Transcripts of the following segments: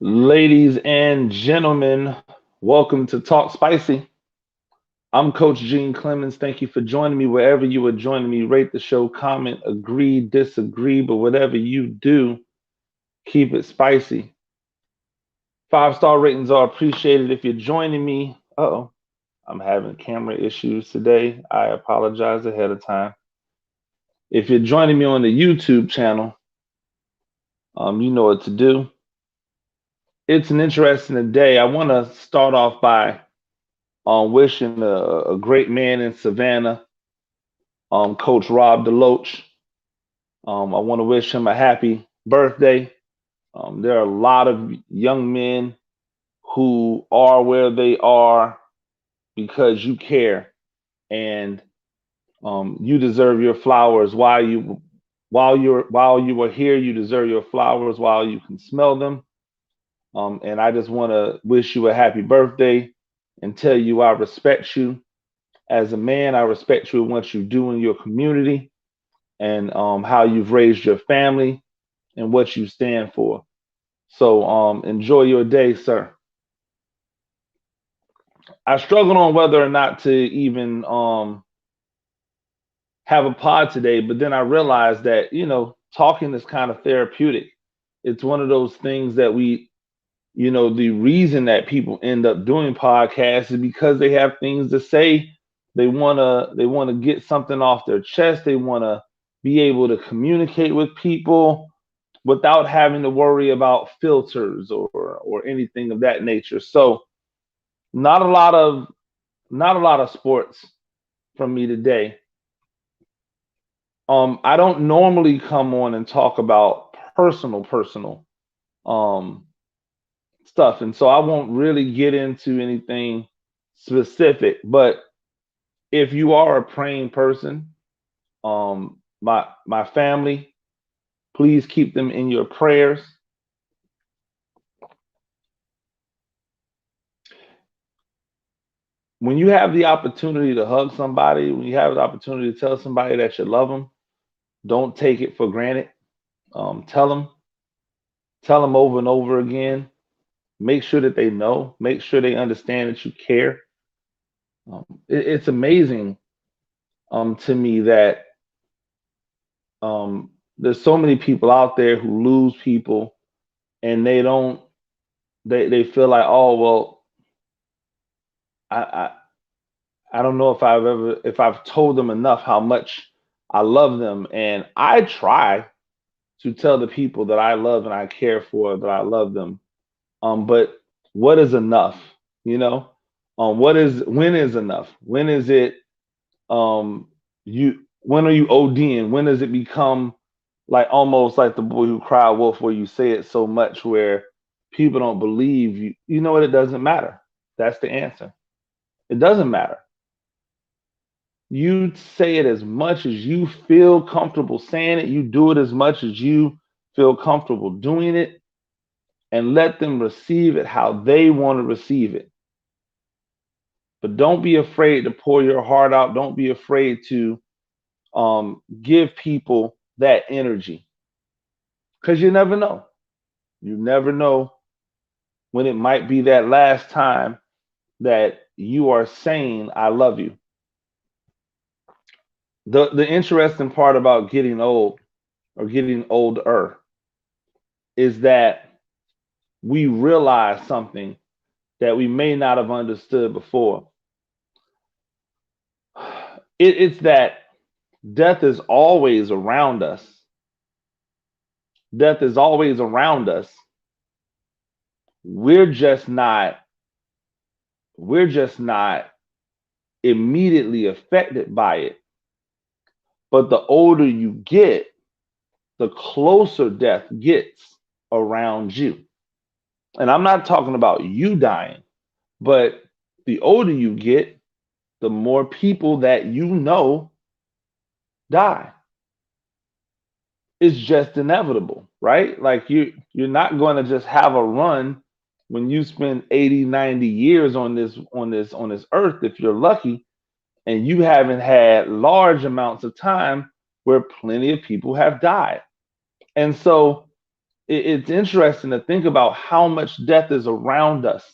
Ladies and gentlemen, welcome to Talk Spicy. I'm Coach Gene Clemens. Thank you for joining me wherever you are joining me. Rate the show, comment, agree, disagree, but whatever you do, keep it spicy. 5-star ratings are appreciated. If you're joining me, I'm having camera issues today. I apologize ahead of time. If you're joining me on the YouTube channel, you know what to do. It's an interesting day. I want to start off by wishing a great man in Savannah, Coach Rob DeLoach. I want to wish him a happy birthday. There are a lot of young men who are where they are because you care, and you deserve your flowers while you are here. You deserve your flowers while you can smell them. And I just want to wish you a happy birthday and tell you I respect you as a man. I respect you and what you do in your community and how you've raised your family and what you stand for. So enjoy your day, sir. I struggled on whether or not to even have a pod today, but then I realized that, talking is kind of therapeutic. It's one of those things that the reason that people end up doing podcasts is because they have things to say. They want to get something off their chest. They want to be able to communicate with people without having to worry about filters or anything of that nature. So not a lot of not a lot of sports from me today. I don't normally come on and talk about personal um stuff, and so I won't really get into anything specific. But if you are a praying person, my family, please keep them in your prayers. When you have the opportunity to hug somebody, when you have the opportunity to tell somebody that you love them, don't take it for granted. Tell them over and over again. Make sure that they know. Make sure they understand that you care. It's amazing to me that there's so many people out there who lose people and they don't. They feel like, oh well, I, I I don't know if I've told them enough how much I love them, and I try to tell the people that I love and I care for that I love them. But what is enough? You know, when is enough? When is it? When are you ODing? When does it become like almost like the boy who cried wolf, where you say it so much where people don't believe you? You know what? It doesn't matter. That's the answer. It doesn't matter. You say it as much as you feel comfortable saying it. You do it as much as you feel comfortable doing it, and let them receive it how they want to receive it. But don't be afraid to pour your heart out. Don't be afraid to give people that energy because you never know. You never know when it might be that last time that you are saying, I love you. The interesting part about getting old or getting older is that we realize something that we may not have understood before. It's that death is always around us. Death is always around us. We're just not we're just not immediately affected by it. But the older you get, the closer death gets around you. And I'm not talking about you dying, but the older you get, the more people that you know die. It's just inevitable, right? Like you're not going to just have a run when you spend 80, 90 years on this earth if you're lucky, and you haven't had large amounts of time where plenty of people have died. And so it's interesting to think about how much death is around us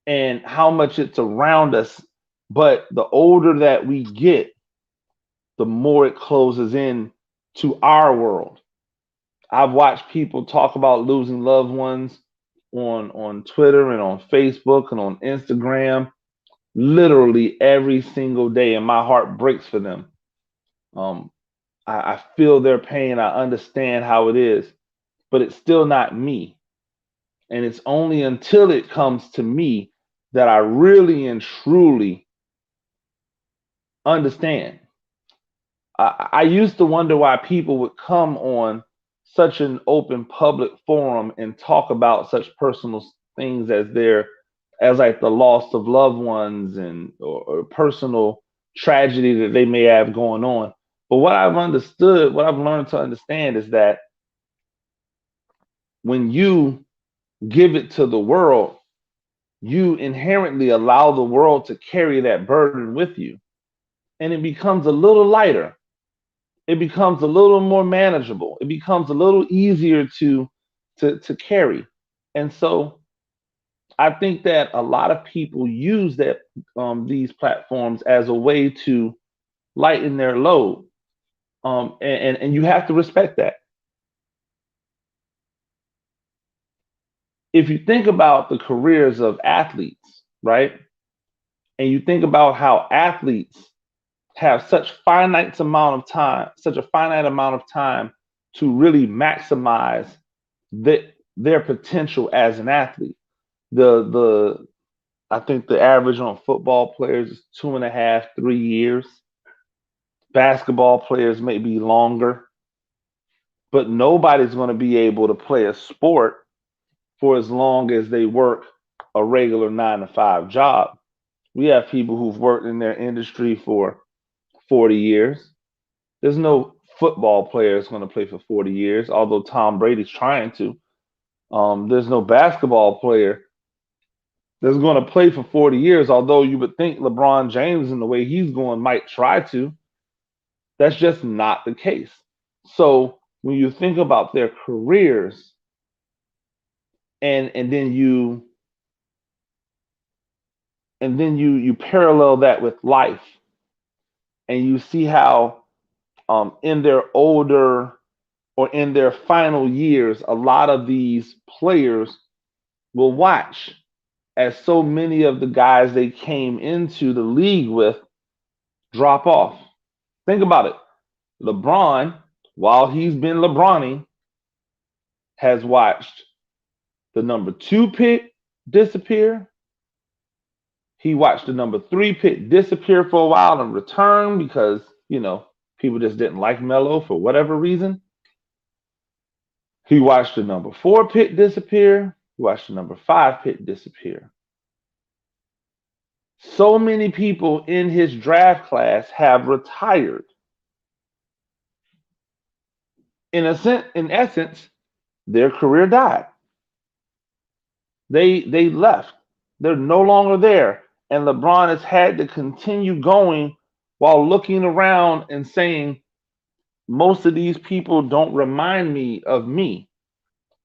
and how much it's around us. But the older that we get, the more it closes in to our world. I've watched people talk about losing loved ones on Twitter and on Facebook and on Instagram literally every single day, and my heart breaks for them. Um, I feel their pain. I understand how it is, but it's still not me. And it's only until it comes to me that I really and truly understand. I used to wonder why people would come on such an open public forum and talk about such personal things as as like the loss of loved ones and or personal tragedy that they may have going on. But what I've understood, what I've learned to understand is that when you give it to the world, you inherently allow the world to carry that burden with you. And it becomes a little lighter. It becomes a little more manageable. It becomes a little easier to carry. And so I think that a lot of people use that these platforms as a way to lighten their load. And you have to respect that. If you think about the careers of athletes, right? And you think about how athletes have such a finite amount of time to really maximize their potential as an athlete. The I think the average on football players is 2.5, 3 years. Basketball players may be longer, but nobody's going to be able to play a sport for as long as they work a regular 9 to 5 job. We have people who've worked in their industry for 40 years. There's no football player that's going to play for 40 years, although Tom Brady's trying to. There's no basketball player that's going to play for 40 years, although you would think LeBron James, in the way he's going, might try to. That's just not the case. So when you think about their careers and then you parallel that with life and you see how in their older or in their final years, a lot of these players will watch as so many of the guys they came into the league with drop off. Think about it. LeBron, while he's been LeBroning, has watched the number 2 pick disappear. He watched the number 3 pick disappear for a while and return because, people just didn't like Melo for whatever reason. He watched the number 4 pick disappear. He watched the number 5 pick disappear. So many people in his draft class have retired. In essence, their career died. They left. They're no longer there. And LeBron has had to continue going while looking around and saying, most of these people don't remind me of me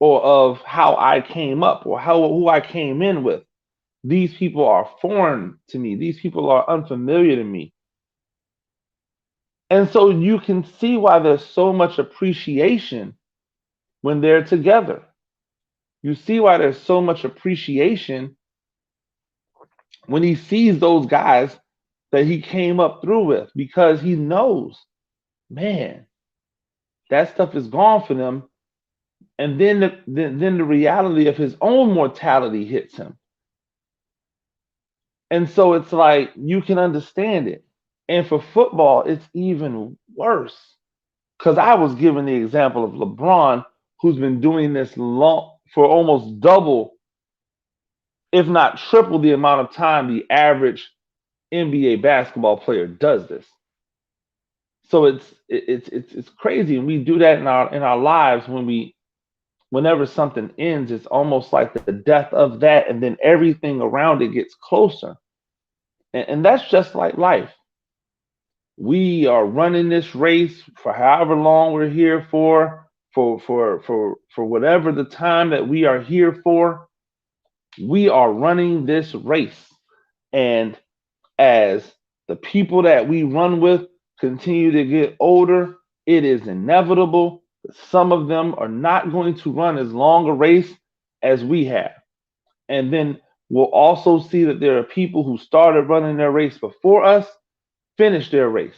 or of how I came up or who I came in with. These people are foreign to me. These people are unfamiliar to me. And so you can see why there's so much appreciation when they're together. You see why there's so much appreciation when he sees those guys that he came up through with because he knows, man, that stuff is gone for them. And then the reality of his own mortality hits him. And so it's like you can understand it. And for football, it's even worse. Because I was given the example of LeBron, who's been doing this long for almost double, if not triple, the amount of time the average NBA basketball player does this. So it's crazy, and we do that in our lives whenever something ends. It's almost like the death of that, and then everything around it gets closer, and that's just like life. We are running this race for however long we're here for for whatever the time that we are here for. We are running this race. And as the people that we run with continue to get older, it is inevitable that some of them are not going to run as long a race as we have. And then we'll also see that there are people who started running their race before us, finish their race.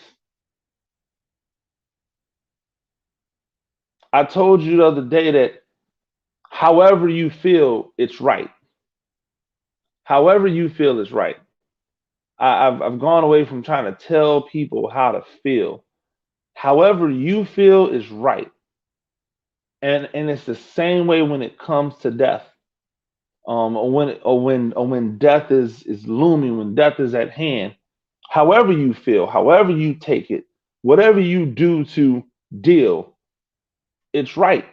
I told you the other day that however you feel, it's right. However you feel is right. I've gone away from trying to tell people how to feel. However you feel is right. And it's the same way when it comes to death. Or when death is looming, when death is at hand. However you feel, however you take it, whatever you do to deal, it's right.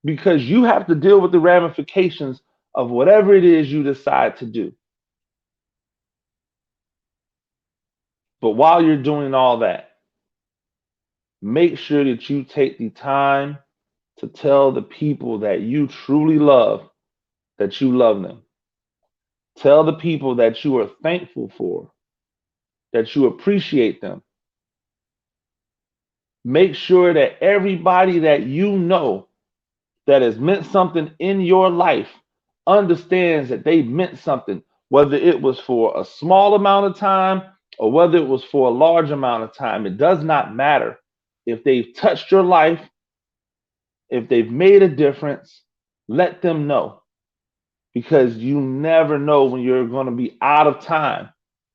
Because you have to deal with the ramifications of whatever it is you decide to do. But while you're doing all that, make sure that you take the time to tell the people that you truly love that you love them. Tell the people that you are thankful for, that you appreciate them. Make sure that everybody that you know that has meant something in your life understands that they meant something, whether it was for a small amount of time or whether it was for a large amount of time. It does not matter. If they've touched your life, if they've made a difference, let them know, because you never know when you're going to be out of time.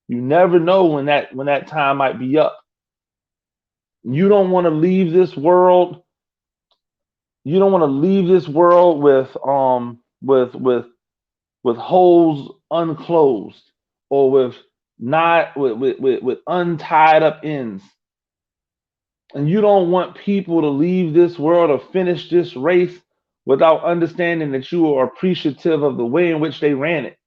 You never know when that time might be up. You don't want to leave this world. You don't want to leave this world with holes unclosed, or with not with untied up ends. And you don't want people to leave this world or finish this race without understanding that you are appreciative of the way in which they ran it.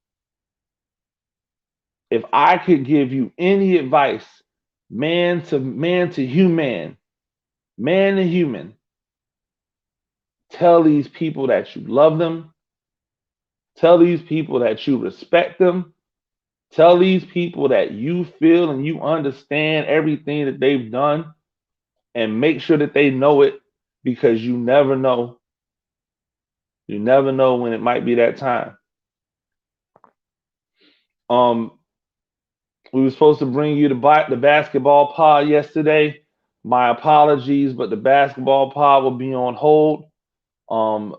If I could give you any advice, man to human, man to human, tell these people that you love them. Tell these people that you respect them. Tell these people that you feel and you understand everything that they've done, and make sure that they know it, because you never know. You never know when it might be that time. Um, we were supposed to bring you the basketball pod yesterday. My apologies, but the basketball pod will be on hold. Um,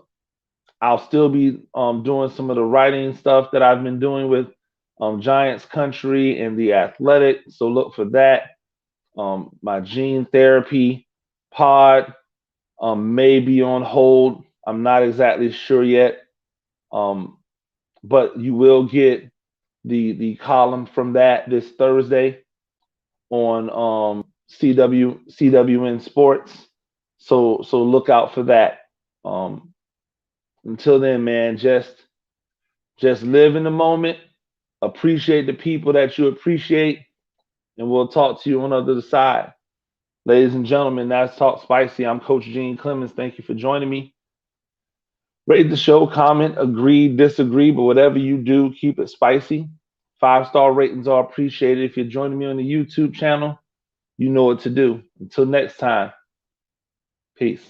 I'll still be doing some of the writing stuff that I've been doing with Giants Country and The Athletic, so look for that. My gene therapy pod may be on hold. I'm not exactly sure yet, but you will get the column from that this Thursday on CWN Sports. So look out for that. Until then, man, just live in the moment, appreciate the people that you appreciate, and we'll talk to you on the other side. Ladies and gentlemen, that's Talk Spicy. I'm Coach Gene Clemens. Thank you for joining me. Rate the show, comment, agree, disagree, but whatever you do, keep it spicy. 5-star ratings are appreciated. If you're joining me on the YouTube channel, you know what to do. Until next time, peace.